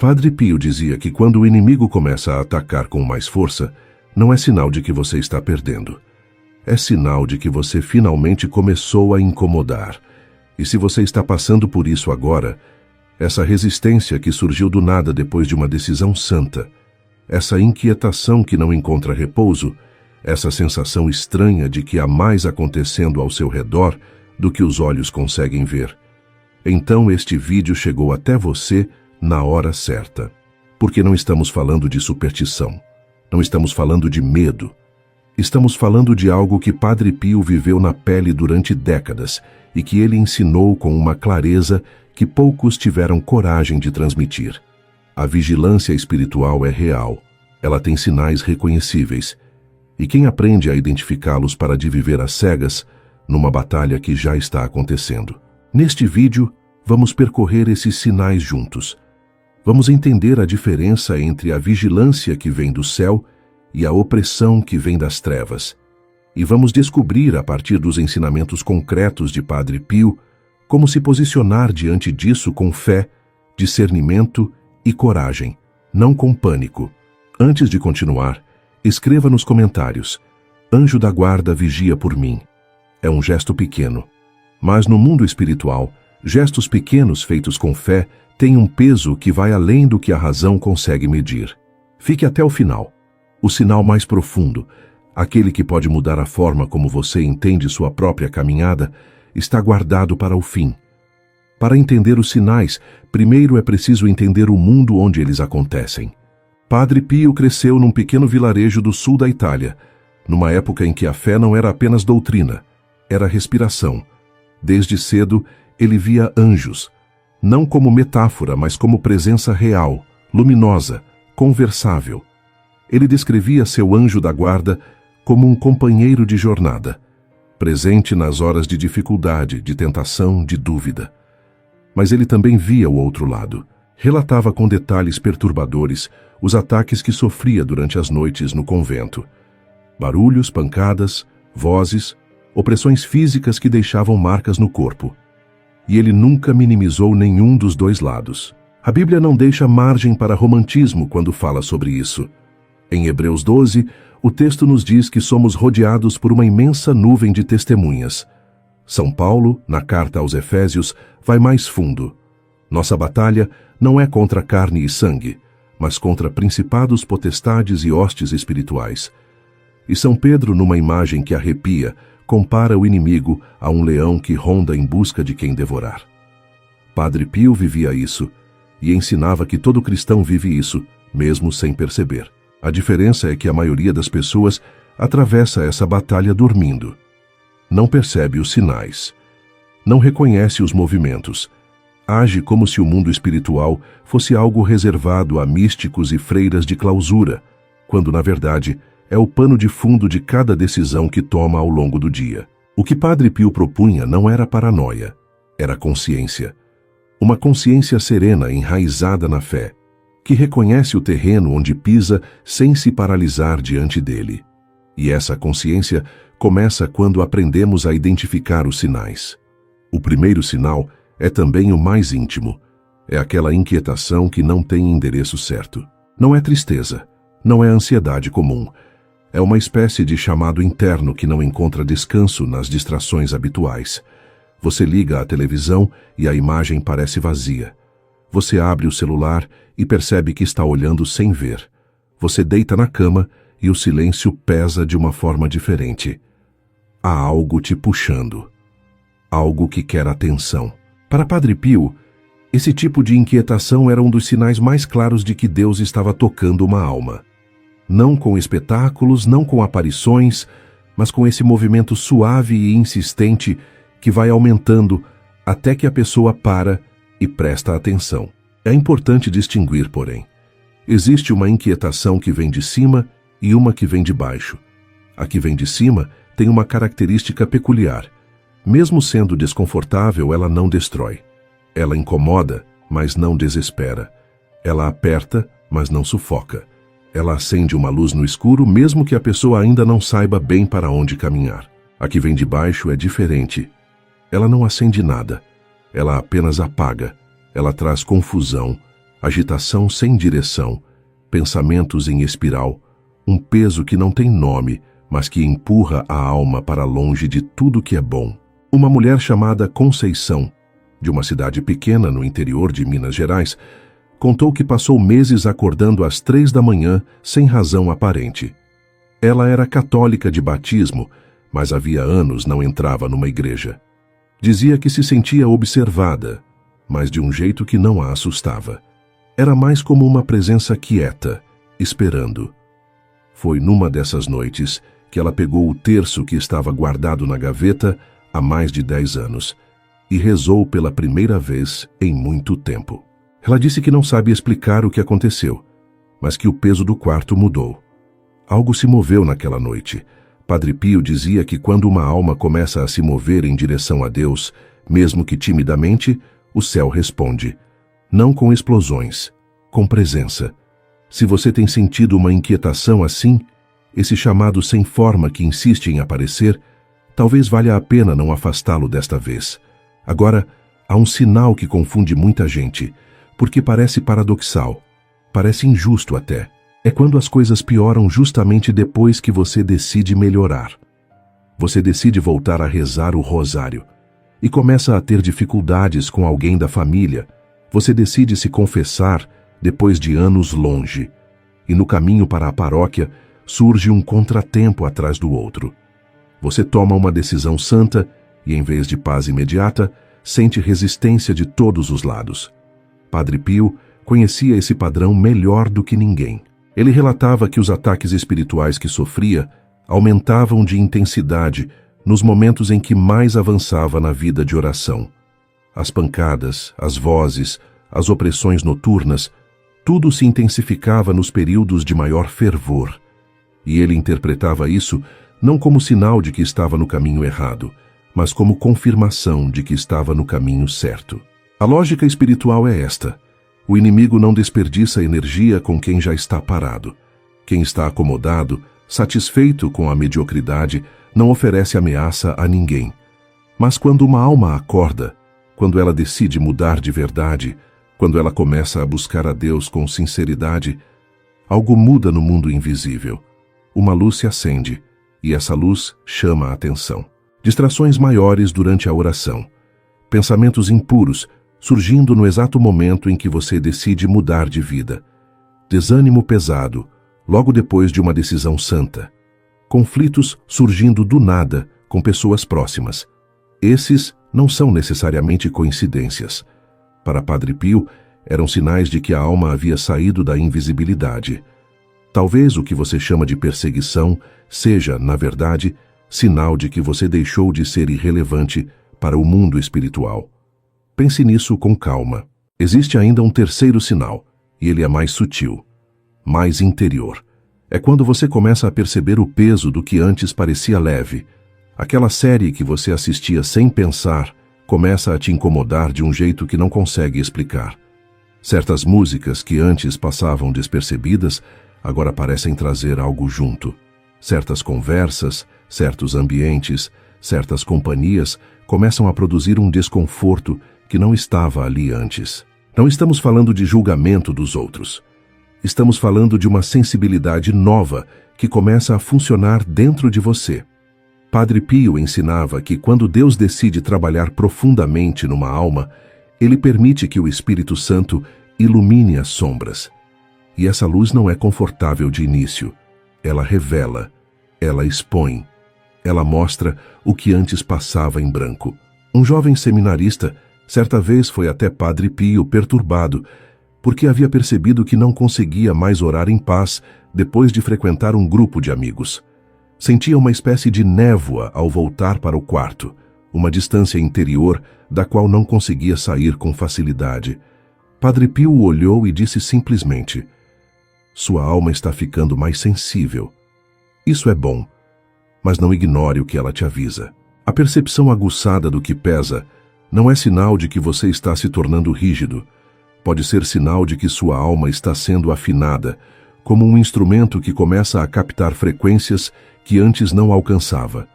Padre Pio dizia que quando o inimigo começa a atacar com mais força, não é sinal de que você está perdendo. É sinal de que você finalmente começou a incomodar. E se você está passando por isso agora, essa resistência que surgiu do nada depois de uma decisão santa, essa inquietação que não encontra repouso, essa sensação estranha de que há mais acontecendo ao seu redor do que os olhos conseguem ver, então este vídeo chegou até você na hora certa. Porque não estamos falando de superstição, não estamos falando de medo. Estamos falando de algo que Padre Pio viveu na pele durante décadas e que ele ensinou com uma clareza que poucos tiveram coragem de transmitir. A vigilância espiritual é real, ela tem sinais reconhecíveis, e quem aprende a identificá-los para de viver às cegas, numa batalha que já está acontecendo. Neste vídeo, vamos percorrer esses sinais juntos. Vamos entender a diferença entre a vigilância que vem do céu e a opressão que vem das trevas. E vamos descobrir, a partir dos ensinamentos concretos de Padre Pio, como se posicionar diante disso com fé, discernimento e coragem, não com pânico. Antes de continuar, escreva nos comentários: "Anjo da guarda vigia por mim." É um gesto pequeno, mas no mundo espiritual, gestos pequenos feitos com fé têm um peso que vai além do que a razão consegue medir. Fique até o final. O sinal mais profundo, aquele que pode mudar a forma como você entende sua própria caminhada, está guardado para o fim. Para entender os sinais, primeiro é preciso entender o mundo onde eles acontecem. Padre Pio cresceu num pequeno vilarejo do sul da Itália, numa época em que a fé não era apenas doutrina, era respiração. Desde cedo, ele via anjos, não como metáfora, mas como presença real, luminosa, conversável. Ele descrevia seu anjo da guarda como um companheiro de jornada, presente nas horas de dificuldade, de tentação, de dúvida. Mas ele também via o outro lado. Relatava com detalhes perturbadores os ataques que sofria durante as noites no convento. Barulhos, pancadas, vozes, opressões físicas que deixavam marcas no corpo. E ele nunca minimizou nenhum dos dois lados. A Bíblia não deixa margem para romantismo quando fala sobre isso. Em Hebreus 12, o texto nos diz que somos rodeados por uma imensa nuvem de testemunhas. São Paulo, na carta aos Efésios, vai mais fundo. Nossa batalha não é contra carne e sangue, mas contra principados, potestades e hostes espirituais. E São Pedro, numa imagem que arrepia, compara o inimigo a um leão que ronda em busca de quem devorar. Padre Pio vivia isso e ensinava que todo cristão vive isso, mesmo sem perceber. A diferença é que a maioria das pessoas atravessa essa batalha dormindo. Não percebe os sinais. Não reconhece os movimentos. Age como se o mundo espiritual fosse algo reservado a místicos e freiras de clausura, quando, na verdade, é o pano de fundo de cada decisão que toma ao longo do dia. O que Padre Pio propunha não era paranoia, era consciência. Uma consciência serena enraizada na fé, que reconhece o terreno onde pisa sem se paralisar diante dele. E essa consciência começa quando aprendemos a identificar os sinais. O primeiro sinal é também o mais íntimo. É aquela inquietação que não tem endereço certo. Não é tristeza, não é ansiedade comum. É uma espécie de chamado interno que não encontra descanso nas distrações habituais. Você liga a televisão e a imagem parece vazia. Você abre o celular e percebe que está olhando sem ver. Você deita na cama e o silêncio pesa de uma forma diferente. Há algo te puxando. Algo que quer atenção. Para Padre Pio, esse tipo de inquietação era um dos sinais mais claros de que Deus estava tocando uma alma. Não com espetáculos, não com aparições, mas com esse movimento suave e insistente que vai aumentando até que a pessoa para e presta atenção. É importante distinguir, porém. Existe uma inquietação que vem de cima e uma que vem de baixo. A que vem de cima tem uma característica peculiar. Mesmo sendo desconfortável, ela não destrói. Ela incomoda, mas não desespera. Ela aperta, mas não sufoca. Ela acende uma luz no escuro, mesmo que a pessoa ainda não saiba bem para onde caminhar. A que vem de baixo é diferente. Ela não acende nada. Ela apenas apaga. Ela traz confusão, agitação sem direção, pensamentos em espiral, um peso que não tem nome, mas que empurra a alma para longe de tudo que é bom. Uma mulher chamada Conceição, de uma cidade pequena no interior de Minas Gerais, contou que passou meses acordando às 3 da manhã sem razão aparente. Ela era católica de batismo, mas havia anos não entrava numa igreja. Dizia que se sentia observada, mas de um jeito que não a assustava. Era mais como uma presença quieta, esperando. Foi numa dessas noites que ela pegou o terço que estava guardado na gaveta há mais de 10 anos e rezou pela primeira vez em muito tempo. Ela disse que não sabe explicar o que aconteceu, mas que o peso do quarto mudou. Algo se moveu naquela noite. Padre Pio dizia que quando uma alma começa a se mover em direção a Deus, mesmo que timidamente, o céu responde. Não com explosões, com presença. Se você tem sentido uma inquietação assim, esse chamado sem forma que insiste em aparecer, talvez valha a pena não afastá-lo desta vez. Agora, há um sinal que confunde muita gente, porque parece paradoxal, parece injusto até. É quando as coisas pioram justamente depois que você decide melhorar. Você decide voltar a rezar o rosário e começa a ter dificuldades com alguém da família. Você decide se confessar depois de anos longe. E no caminho para a paróquia surge um contratempo atrás do outro. Você toma uma decisão santa e, em vez de paz imediata, sente resistência de todos os lados. Padre Pio conhecia esse padrão melhor do que ninguém. Ele relatava que os ataques espirituais que sofria aumentavam de intensidade nos momentos em que mais avançava na vida de oração. As pancadas, as vozes, as opressões noturnas, tudo se intensificava nos períodos de maior fervor. E ele interpretava isso não como sinal de que estava no caminho errado, mas como confirmação de que estava no caminho certo. A lógica espiritual é esta. O inimigo não desperdiça energia com quem já está parado. Quem está acomodado, satisfeito com a mediocridade, não oferece ameaça a ninguém. Mas quando uma alma acorda, quando ela decide mudar de verdade, quando ela começa a buscar a Deus com sinceridade, algo muda no mundo invisível. Uma luz se acende, e essa luz chama a atenção. Distrações maiores durante a oração. Pensamentos impuros, surgindo no exato momento em que você decide mudar de vida. Desânimo pesado, logo depois de uma decisão santa. Conflitos surgindo do nada com pessoas próximas. Esses não são necessariamente coincidências. Para Padre Pio, eram sinais de que a alma havia saído da invisibilidade. Talvez o que você chama de perseguição seja, na verdade, sinal de que você deixou de ser irrelevante para o mundo espiritual. Pense nisso com calma. Existe ainda um terceiro sinal, e ele é mais sutil, mais interior. É quando você começa a perceber o peso do que antes parecia leve. Aquela série que você assistia sem pensar começa a te incomodar de um jeito que não consegue explicar. Certas músicas que antes passavam despercebidas agora parecem trazer algo junto. Certas conversas, certos ambientes, certas companhias começam a produzir um desconforto que não estava ali antes. Não estamos falando de julgamento dos outros. Estamos falando de uma sensibilidade nova que começa a funcionar dentro de você. Padre Pio ensinava que quando Deus decide trabalhar profundamente numa alma, ele permite que o Espírito Santo ilumine as sombras. E essa luz não é confortável de início. Ela revela, ela expõe, ela mostra o que antes passava em branco. Um jovem seminarista certa vez foi até Padre Pio perturbado, porque havia percebido que não conseguia mais orar em paz depois de frequentar um grupo de amigos. Sentia uma espécie de névoa ao voltar para o quarto, uma distância interior da qual não conseguia sair com facilidade. Padre Pio o olhou e disse simplesmente: "Sua alma está ficando mais sensível. Isso é bom, mas não ignore o que ela te avisa." A percepção aguçada do que pesa não é sinal de que você está se tornando rígido. Pode ser sinal de que sua alma está sendo afinada, como um instrumento que começa a captar frequências que antes não alcançava.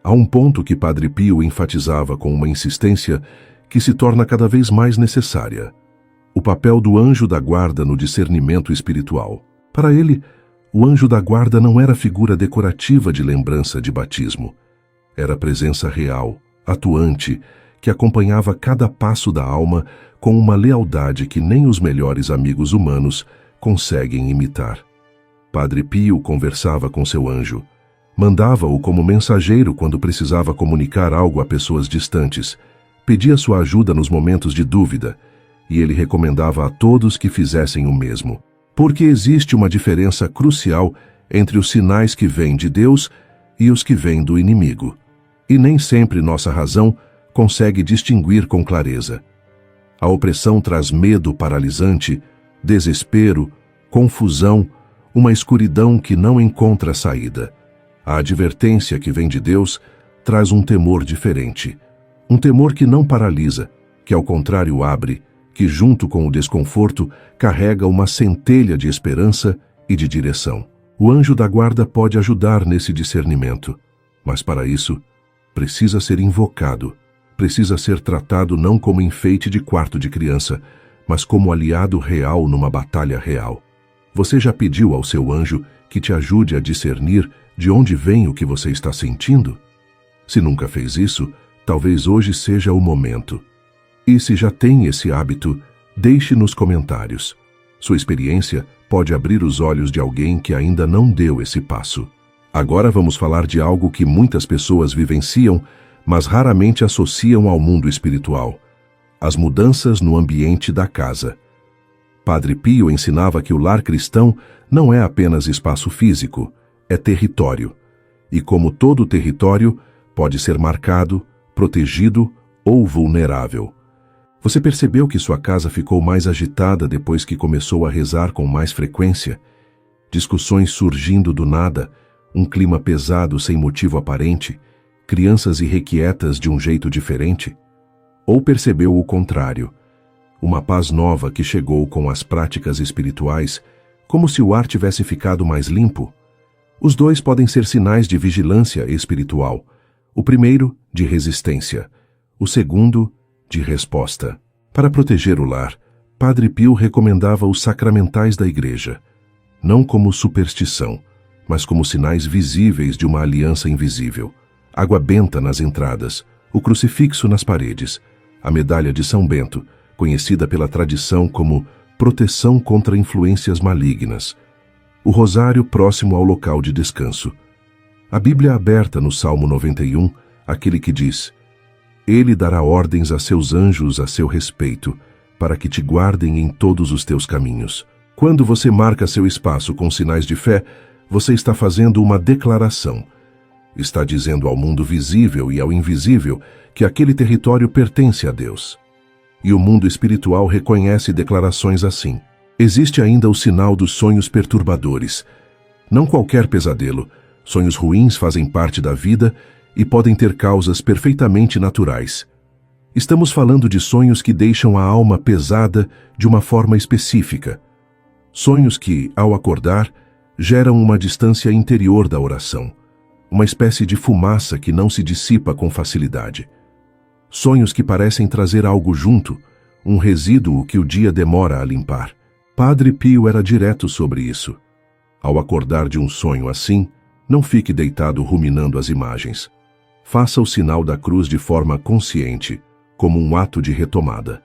Há um ponto que Padre Pio enfatizava com uma insistência que se torna cada vez mais necessária. O papel do anjo da guarda no discernimento espiritual. Para ele, o anjo da guarda não era figura decorativa de lembrança de batismo. Era presença real, atuante, que acompanhava cada passo da alma com uma lealdade que nem os melhores amigos humanos conseguem imitar. Padre Pio conversava com seu anjo. Mandava-o como mensageiro quando precisava comunicar algo a pessoas distantes. Pedia sua ajuda nos momentos de dúvida, e ele recomendava a todos que fizessem o mesmo. Porque existe uma diferença crucial entre os sinais que vêm de Deus e os que vêm do inimigo. E nem sempre nossa razão consegue distinguir com clareza. A opressão traz medo paralisante, desespero, confusão, uma escuridão que não encontra saída. A advertência que vem de Deus traz um temor diferente. Um temor que não paralisa, que ao contrário abre, que junto com o desconforto carrega uma centelha de esperança e de direção. O anjo da guarda pode ajudar nesse discernimento, mas para isso precisa ser invocado, precisa ser tratado não como enfeite de quarto de criança, mas como aliado real numa batalha real. Você já pediu ao seu anjo que te ajude a discernir de onde vem o que você está sentindo? Se nunca fez isso, talvez hoje seja o momento. E se já tem esse hábito, deixe nos comentários. Sua experiência pode abrir os olhos de alguém que ainda não deu esse passo. Agora vamos falar de algo que muitas pessoas vivenciam, mas raramente associam ao mundo espiritual: as mudanças no ambiente da casa. Padre Pio ensinava que o lar cristão não é apenas espaço físico, é território. E como todo território, pode ser marcado, protegido ou vulnerável. Você percebeu que sua casa ficou mais agitada depois que começou a rezar com mais frequência? Discussões surgindo do nada, um clima pesado sem motivo aparente, crianças irrequietas de um jeito diferente? Ou percebeu o contrário? Uma paz nova que chegou com as práticas espirituais, como se o ar tivesse ficado mais limpo? Os dois podem ser sinais de vigilância espiritual. O primeiro, de resistência. O segundo, de resposta. Para proteger o lar, Padre Pio recomendava os sacramentais da Igreja, não como superstição, mas como sinais visíveis de uma aliança invisível. Água benta nas entradas, o crucifixo nas paredes, a medalha de São Bento, conhecida pela tradição como proteção contra influências malignas, o rosário próximo ao local de descanso. A Bíblia aberta no Salmo 91, aquele que diz: Ele dará ordens a seus anjos a seu respeito, para que te guardem em todos os teus caminhos. Quando você marca seu espaço com sinais de fé, você está fazendo uma declaração. Está dizendo ao mundo visível e ao invisível que aquele território pertence a Deus. E o mundo espiritual reconhece declarações assim. Existe ainda o sinal dos sonhos perturbadores. Não qualquer pesadelo. Sonhos ruins fazem parte da vida e podem ter causas perfeitamente naturais. Estamos falando de sonhos que deixam a alma pesada de uma forma específica. Sonhos que, ao acordar, geram uma distância interior da oração, uma espécie de fumaça que não se dissipa com facilidade. Sonhos que parecem trazer algo junto, um resíduo que o dia demora a limpar. Padre Pio era direto sobre isso. Ao acordar de um sonho assim, não fique deitado ruminando as imagens. Faça o sinal da cruz de forma consciente, como um ato de retomada.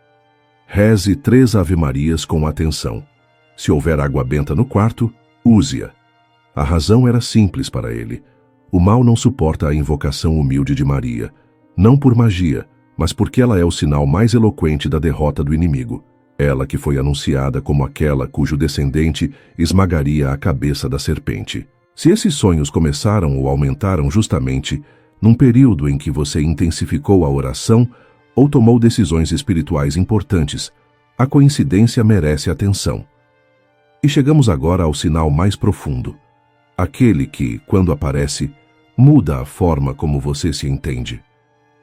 Reze 3 Ave-Marias com atenção. Se houver água benta no quarto, use-a. A razão era simples para ele. O mal não suporta a invocação humilde de Maria, não por magia, mas porque ela é o sinal mais eloquente da derrota do inimigo. Ela que foi anunciada como aquela cujo descendente esmagaria a cabeça da serpente. Se esses sonhos começaram ou aumentaram justamente num período em que você intensificou a oração ou tomou decisões espirituais importantes, a coincidência merece atenção. E chegamos agora ao sinal mais profundo, aquele que, quando aparece, muda a forma como você se entende.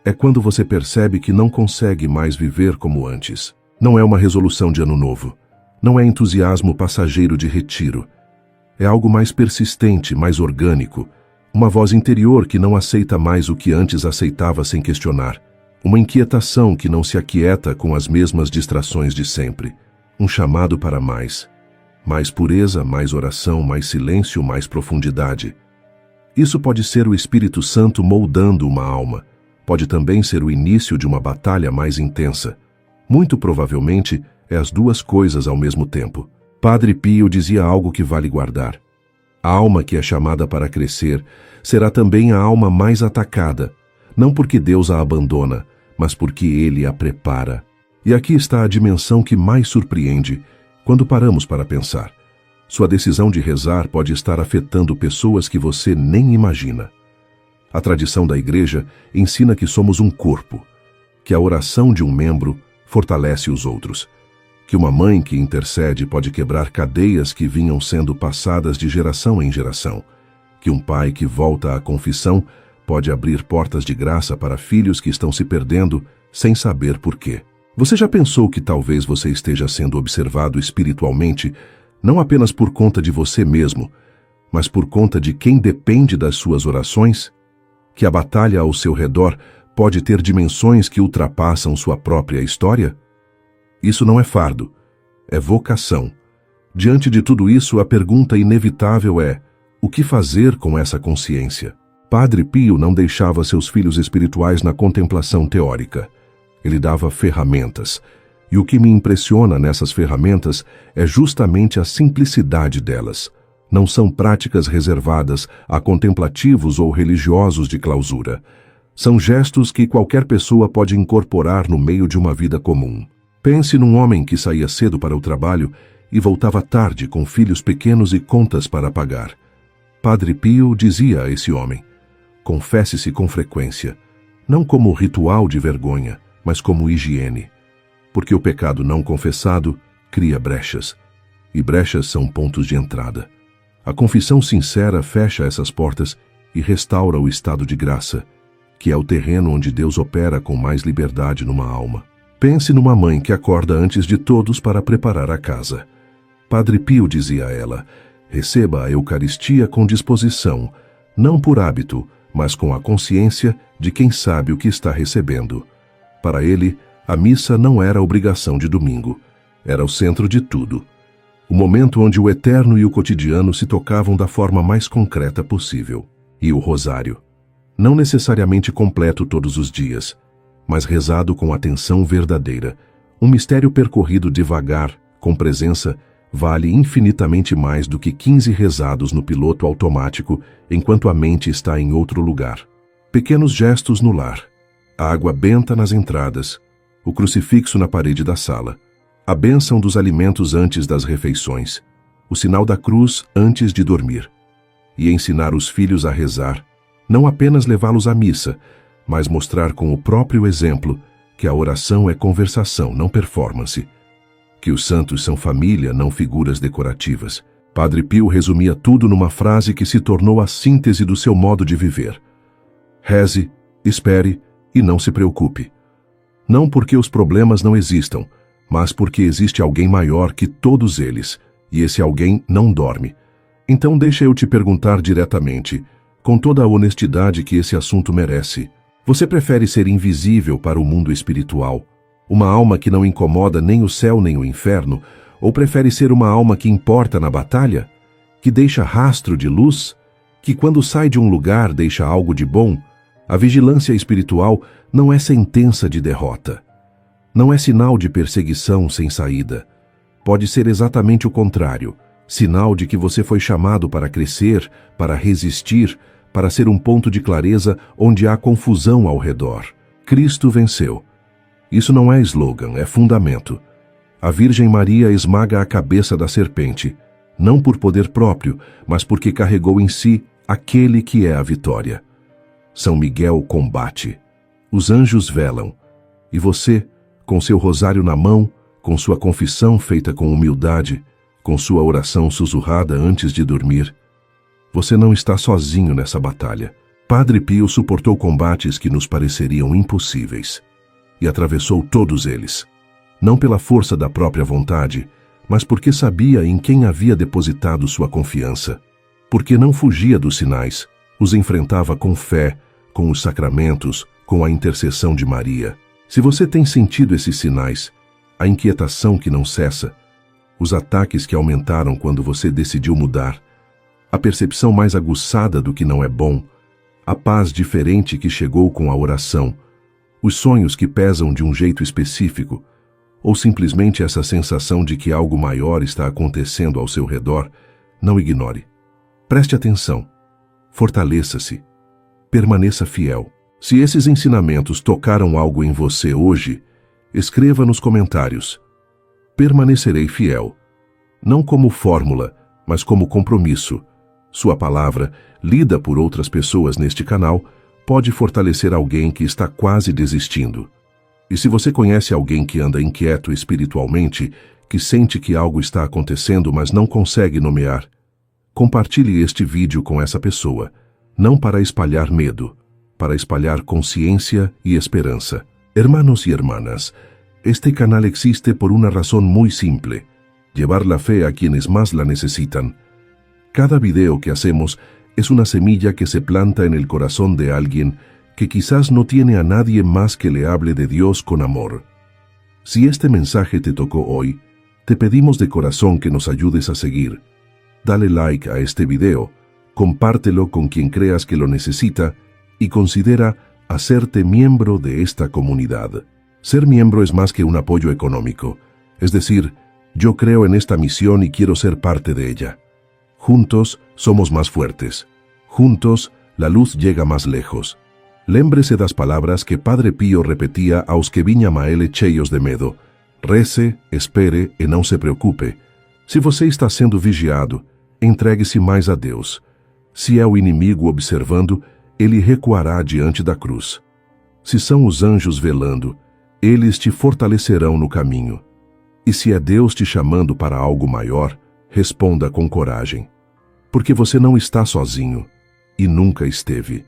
É quando você percebe que não consegue mais viver como antes. Não é uma resolução de ano novo, não é entusiasmo passageiro de retiro. É algo mais persistente, mais orgânico, uma voz interior que não aceita mais o que antes aceitava sem questionar, uma inquietação que não se aquieta com as mesmas distrações de sempre. um chamado para mais. Mais pureza, mais oração, mais silêncio, mais profundidade. Isso pode ser o Espírito Santo moldando uma alma. Pode também ser o início de uma batalha mais intensa. Muito provavelmente, é as duas coisas ao mesmo tempo. Padre Pio dizia algo que vale guardar. A alma que é chamada para crescer será também a alma mais atacada, não porque Deus a abandona, mas porque Ele a prepara. E aqui está a dimensão que mais surpreende quando paramos para pensar. Sua decisão de rezar pode estar afetando pessoas que você nem imagina. A tradição da Igreja ensina que somos um corpo, que a oração de um membro fortalece os outros, que uma mãe que intercede pode quebrar cadeias que vinham sendo passadas de geração em geração, que um pai que volta à confissão pode abrir portas de graça para filhos que estão se perdendo sem saber por quê. Você já pensou que talvez você esteja sendo observado espiritualmente, não apenas por conta de você mesmo, mas por conta de quem depende das suas orações? Que a batalha ao seu redor pode ter dimensões que ultrapassam sua própria história? Isso não é fardo, é vocação. Diante de tudo isso, a pergunta inevitável é: o que fazer com essa consciência? Padre Pio não deixava seus filhos espirituais na contemplação teórica. Ele dava ferramentas. E o que me impressiona nessas ferramentas é justamente a simplicidade delas. Não são práticas reservadas a contemplativos ou religiosos de clausura. São gestos que qualquer pessoa pode incorporar no meio de uma vida comum. Pense num homem que saía cedo para o trabalho e voltava tarde com filhos pequenos e contas para pagar. Padre Pio dizia a esse homem: confesse-se com frequência, não como ritual de vergonha, mas como higiene. Porque o pecado não confessado cria brechas, e brechas são pontos de entrada. A confissão sincera fecha essas portas e restaura o estado de graça, que é o terreno onde Deus opera com mais liberdade numa alma. Pense numa mãe que acorda antes de todos para preparar a casa. Padre Pio dizia a ela: receba a Eucaristia com disposição, não por hábito, mas com a consciência de quem sabe o que está recebendo. Para ele, a missa não era obrigação de domingo, era o centro de tudo. O momento onde o eterno e o cotidiano se tocavam da forma mais concreta possível. E o rosário. Não necessariamente completo todos os dias, mas rezado com atenção verdadeira. Um mistério percorrido devagar, com presença, vale infinitamente mais do que 15 rezados no piloto automático enquanto a mente está em outro lugar. Pequenos gestos no lar. A água benta nas entradas, o crucifixo na parede da sala, a bênção dos alimentos antes das refeições, o sinal da cruz antes de dormir. E ensinar os filhos a rezar, não apenas levá-los à missa, mas mostrar com o próprio exemplo que a oração é conversação, não performance. Que os santos são família, não figuras decorativas. Padre Pio resumia tudo numa frase que se tornou a síntese do seu modo de viver. Reze, espere e não se preocupe. Não porque os problemas não existam, mas porque existe alguém maior que todos eles, e esse alguém não dorme. Então deixa eu te perguntar diretamente, com toda a honestidade que esse assunto merece. Você prefere ser invisível para o mundo espiritual, uma alma que não incomoda nem o céu nem o inferno, ou prefere ser uma alma que importa na batalha, que deixa rastro de luz, que quando sai de um lugar deixa algo de bom? A vigilância espiritual não é sentença de derrota. Não é sinal de perseguição sem saída. Pode ser exatamente o contrário, sinal de que você foi chamado para crescer, para resistir, para ser um ponto de clareza onde há confusão ao redor. Cristo venceu. Isso não é slogan, é fundamento. A Virgem Maria esmaga a cabeça da serpente, não por poder próprio, mas porque carregou em si aquele que é a vitória. São Miguel combate. Os anjos velam. E você, com seu rosário na mão, com sua confissão feita com humildade, com sua oração sussurrada antes de dormir, você não está sozinho nessa batalha. Padre Pio suportou combates que nos pareceriam impossíveis e atravessou todos eles, não pela força da própria vontade, mas porque sabia em quem havia depositado sua confiança, porque não fugia dos sinais, os enfrentava com fé, com os sacramentos, com a intercessão de Maria. Se você tem sentido esses sinais, a inquietação que não cessa, os ataques que aumentaram quando você decidiu mudar, a percepção mais aguçada do que não é bom, a paz diferente que chegou com a oração, os sonhos que pesam de um jeito específico, ou simplesmente essa sensação de que algo maior está acontecendo ao seu redor, não ignore. Preste atenção. Fortaleça-se. Permaneça fiel. Se esses ensinamentos tocaram algo em você hoje, escreva nos comentários: permanecerei fiel. Não como fórmula, mas como compromisso. Sua palavra, lida por outras pessoas neste canal, pode fortalecer alguém que está quase desistindo. E se você conhece alguém que anda inquieto espiritualmente, que sente que algo está acontecendo, mas não consegue nomear, compartilhe este vídeo com essa pessoa, não para espalhar medo, para espalhar consciência y esperanza. Hermanos y hermanas, este canal existe por una razón muy simple: llevar la fe a quienes más la necesitan. Cada video que hacemos es una semilla que se planta en el corazón de alguien que quizás no tiene a nadie más que le hable de Dios con amor. Si este mensaje te tocó hoy, te pedimos de corazón que nos ayudes a seguir. Dale like a este video, compártelo con quien creas que lo necesita y considera hacerte miembro de esta comunidad. Ser miembro es más que un apoyo económico, es decir, yo creo en esta misión y quiero ser parte de ella. Juntos somos más fuertes. Juntos la luz llega más lejos. Lembre-se das palavras que Padre Pio repetia aos que vinham a ele cheios de medo: reze, espere e não se preocupe. Se você está sendo vigiado, entregue-se mais a Deus. Se é o inimigo observando, ele recuará diante da cruz. Se são os anjos velando, eles te fortalecerão no caminho. E se é Deus te chamando para algo maior, responda com coragem. Porque você não está sozinho e nunca esteve.